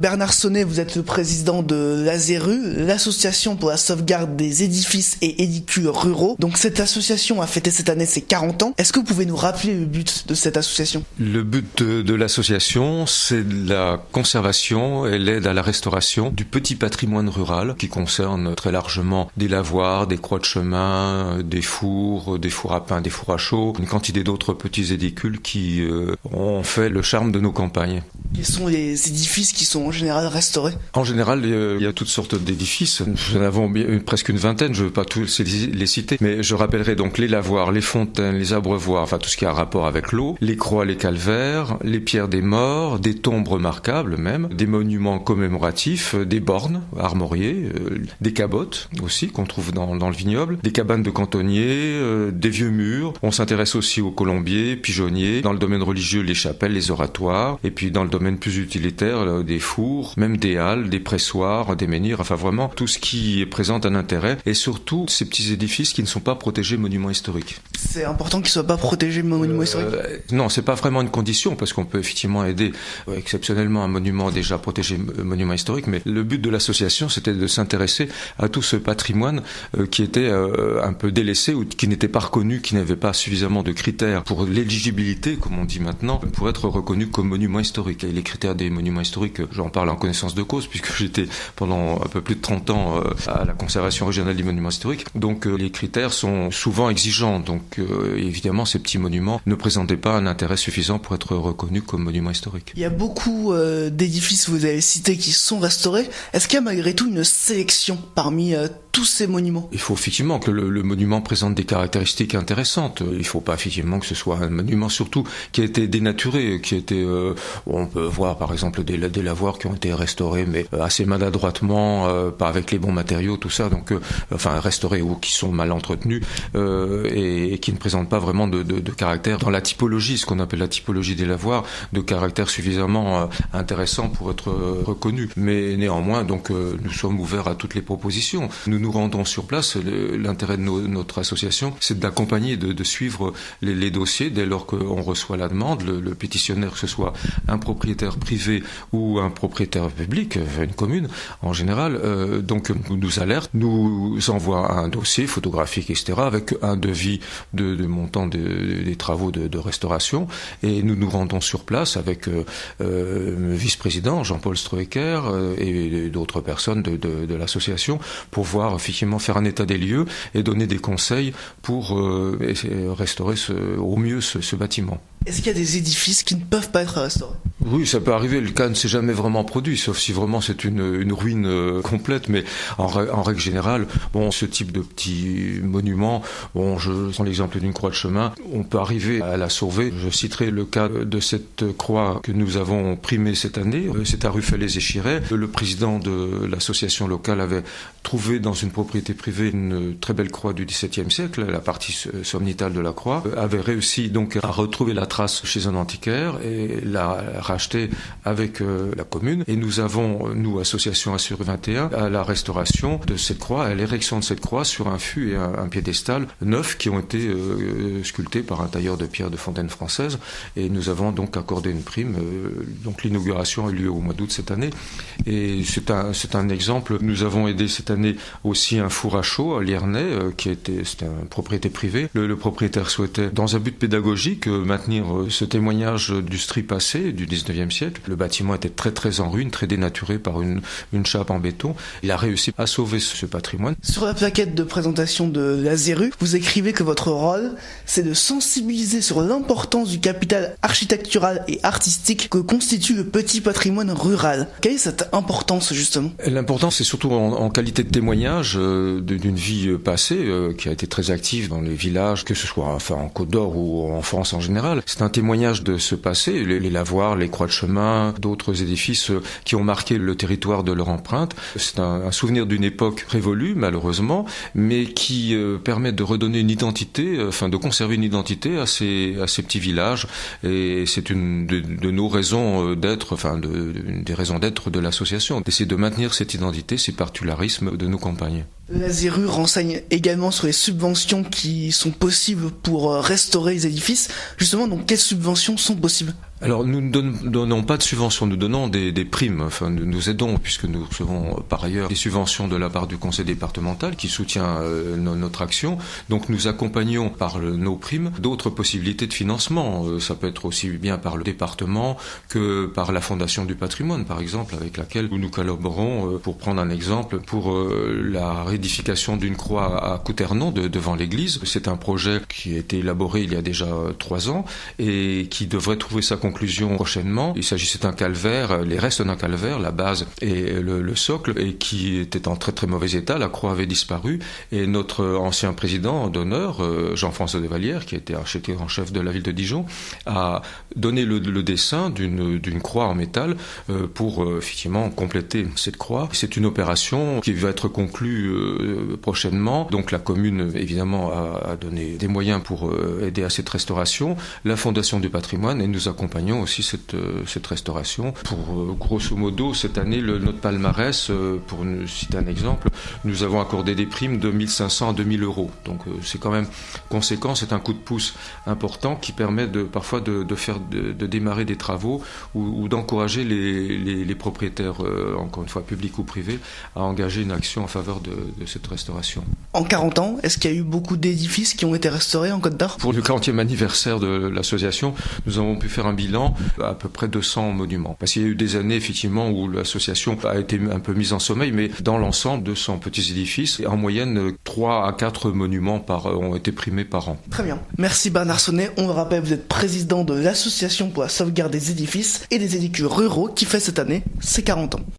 Bernard Sonnet, vous êtes le président de l'ASERU, l'association pour la sauvegarde des édifices et édicules ruraux. Donc cette association a fêté cette année ses 40 ans. Est-ce que vous pouvez nous rappeler le but de cette association ? Le but de l'association, c'est la conservation et l'aide à la restauration du petit patrimoine rural qui concerne très largement des lavoirs, des croix de chemin, des fours à pain, des fours à chaud, une quantité d'autres petits édicules qui ont fait le charme de nos campagnes. Quels sont les édifices qui sont en général restaurés ? En général, il y a toutes sortes d'édifices. Nous en avons presque une vingtaine, je ne veux pas tous les citer, mais je rappellerai donc les lavoirs, les fontaines, les abreuvoirs, enfin tout ce qui a rapport avec l'eau, les croix, les calvaires, les pierres des morts, des tombes remarquables même, des monuments commémoratifs, des bornes armoriées, des cabottes aussi qu'on trouve dans le vignoble, des cabanes de cantonniers, des vieux murs. On s'intéresse aussi aux colombiers, pigeonniers, dans le domaine religieux, les chapelles, les oratoires, et puis dans le domaine plus utilitaire, des fours, même des halles, des pressoirs, des menhirs, enfin vraiment tout ce qui présente un intérêt, et surtout ces petits édifices qui ne sont pas protégés monuments historiques. C'est important qu'ils ne soient pas protégés monuments historiques ? Non, c'est pas vraiment une condition, parce qu'on peut effectivement aider exceptionnellement un monument déjà protégé monument historique, mais le but de l'association, c'était de s'intéresser à tout ce patrimoine qui était un peu délaissé, ou qui n'était pas reconnu, qui n'avait pas suffisamment de critères pour l'éligibilité, comme on dit maintenant, pour être reconnu comme monument historique. Et les critères des monuments historiques, j'en parle en connaissance de cause, puisque j'étais pendant un peu plus de 30 ans à la conservation régionale des monuments historiques. Donc les critères sont souvent exigeants. Donc évidemment, ces petits monuments ne présentaient pas un intérêt suffisant pour être reconnus comme monuments historiques. Il y a beaucoup d'édifices, vous avez cité, qui sont restaurés. Est-ce qu'il y a malgré tout une sélection parmi tous ces monuments ? Il faut effectivement que le monument présente des caractéristiques intéressantes. Il ne faut pas effectivement que ce soit un monument surtout qui a été dénaturé, qui a été... on peut voir par exemple des lavoirs qui ont été restaurés mais assez maladroitement, pas avec les bons matériaux, tout ça, donc enfin restaurés ou qui sont mal entretenus et qui ne présentent pas vraiment de caractère dans la typologie, ce qu'on appelle la typologie des lavoirs, de caractère suffisamment intéressant pour être reconnu. Mais néanmoins, donc nous sommes ouverts à toutes les propositions. Nous nous rendons sur place. L'intérêt de notre association, c'est d'accompagner, de suivre les dossiers dès lors qu'on reçoit la demande. Le pétitionnaire, que ce soit un propriétaire privé ou un propriétaire public, une commune en général, donc nous alerte, nous envoie un dossier photographique, etc., avec un devis de montant des travaux de restauration, et nous nous rendons sur place avec le vice-président Jean-Paul Stroecker et d'autres personnes de l'association pour voir effectivement faire un état des lieux et donner des conseils pour restaurer au mieux ce bâtiment. Est-ce qu'il y a des édifices qui ne peuvent pas être restaurés ? Oui, ça peut arriver. Le cas ne s'est jamais vraiment produit, sauf si vraiment c'est une ruine complète. Mais en règle générale, ce type de petits monuments, je prends l'exemple d'une croix de chemin, on peut arriver à la sauver. Je citerai le cas de cette croix que nous avons primée cette année. C'est à Ruffey-les-Échirets. Le président de l'association locale avait trouvé dans une propriété privée une très belle croix du XVIIe siècle, la partie somnitale de la croix, avait réussi donc à retrouver la trace chez un antiquaire et l'a racheté avec la commune. Et nous avons, nous, association Assur 21, à la restauration de cette croix, à l'érection de cette croix sur un fût et un piédestal neufs qui ont été sculptés par un tailleur de pierre de Fontaine française. Et nous avons donc accordé une prime. Donc l'inauguration a eu lieu au mois d'août cette année. Et c'est un exemple. Nous avons aidé cette année aussi un four à chaud à Liernay, c'était une propriété privée. Le propriétaire souhaitait, dans un but pédagogique, maintenir ce témoignage du stri passé du 19e siècle. Le bâtiment était très très en ruine, très dénaturé par une chape en béton. Il a réussi à sauver ce patrimoine. Sur la plaquette de présentation de l'ASERU, vous écrivez que votre rôle, c'est de sensibiliser sur l'importance du capital architectural et artistique que constitue le petit patrimoine rural. Quelle est cette importance justement ? L'importance, c'est surtout en qualité de témoignage d'une vie passée qui a été très active dans les villages, que ce soit en Côte d'Or ou en France en général. C'est un témoignage de ce passé, les lavoirs, les croix de chemin, d'autres édifices qui ont marqué le territoire de leur empreinte. C'est un souvenir d'une époque révolue, malheureusement, mais qui permet de redonner une identité, de conserver une identité à ces petits villages. Et c'est une de nos raisons d'être, des raisons d'être de l'association, d'essayer de maintenir cette identité, ces particularismes de nos campagnes. L'ASERU renseigne également sur les subventions qui sont possibles pour restaurer les édifices. Justement, donc quelles subventions sont possibles ? Alors nous ne donnons pas de subventions, nous donnons des primes, enfin nous aidons puisque nous recevons par ailleurs des subventions de la part du conseil départemental qui soutient notre action. Donc nous accompagnons par nos primes d'autres possibilités de financement. Ça peut être aussi bien par le département que par la Fondation du patrimoine par exemple avec laquelle nous collaborons pour prendre un exemple pour la réédification d'une croix à Couternon devant l'église. C'est un projet qui a été élaboré il y a déjà 3 ans et qui devrait trouver sa conclusion prochainement. Il s'agissait d'un calvaire, les restes d'un calvaire, la base et le socle, et qui était en très très mauvais état. La croix avait disparu et notre ancien président d'honneur, Jean-François Desvallières, qui était architecte en chef de la ville de Dijon, a donné le dessin d'une croix en métal pour effectivement compléter cette croix. C'est une opération qui va être conclue prochainement. Donc la commune évidemment a donné des moyens pour aider à cette restauration. La Fondation du patrimoine, et nous accompagnons aussi cette restauration. Pour grosso modo cette année notre palmarès, pour citer un exemple, nous avons accordé des primes de 1 500 à 2 000 euros. Donc c'est quand même conséquent, c'est un coup de pouce important qui permet parfois de démarrer des travaux ou d'encourager les propriétaires, encore une fois publics ou privés, à engager une action en faveur de cette restauration. En 40 ans, est-ce qu'il y a eu beaucoup d'édifices qui ont été restaurés en Côte d'Or ? Pour le 40e anniversaire de l'association, nous avons pu faire un bilan à peu près 200 monuments. Parce qu'il y a eu des années effectivement où l'association a été un peu mise en sommeil, mais dans l'ensemble, 200 petits édifices. Et en moyenne, 3 à 4 monuments ont été primés par an. Très bien. Merci Bernard Sonnet. On le rappelle, vous êtes président de l'association pour la sauvegarde des édifices et des édifices ruraux qui fait cette année ses 40 ans.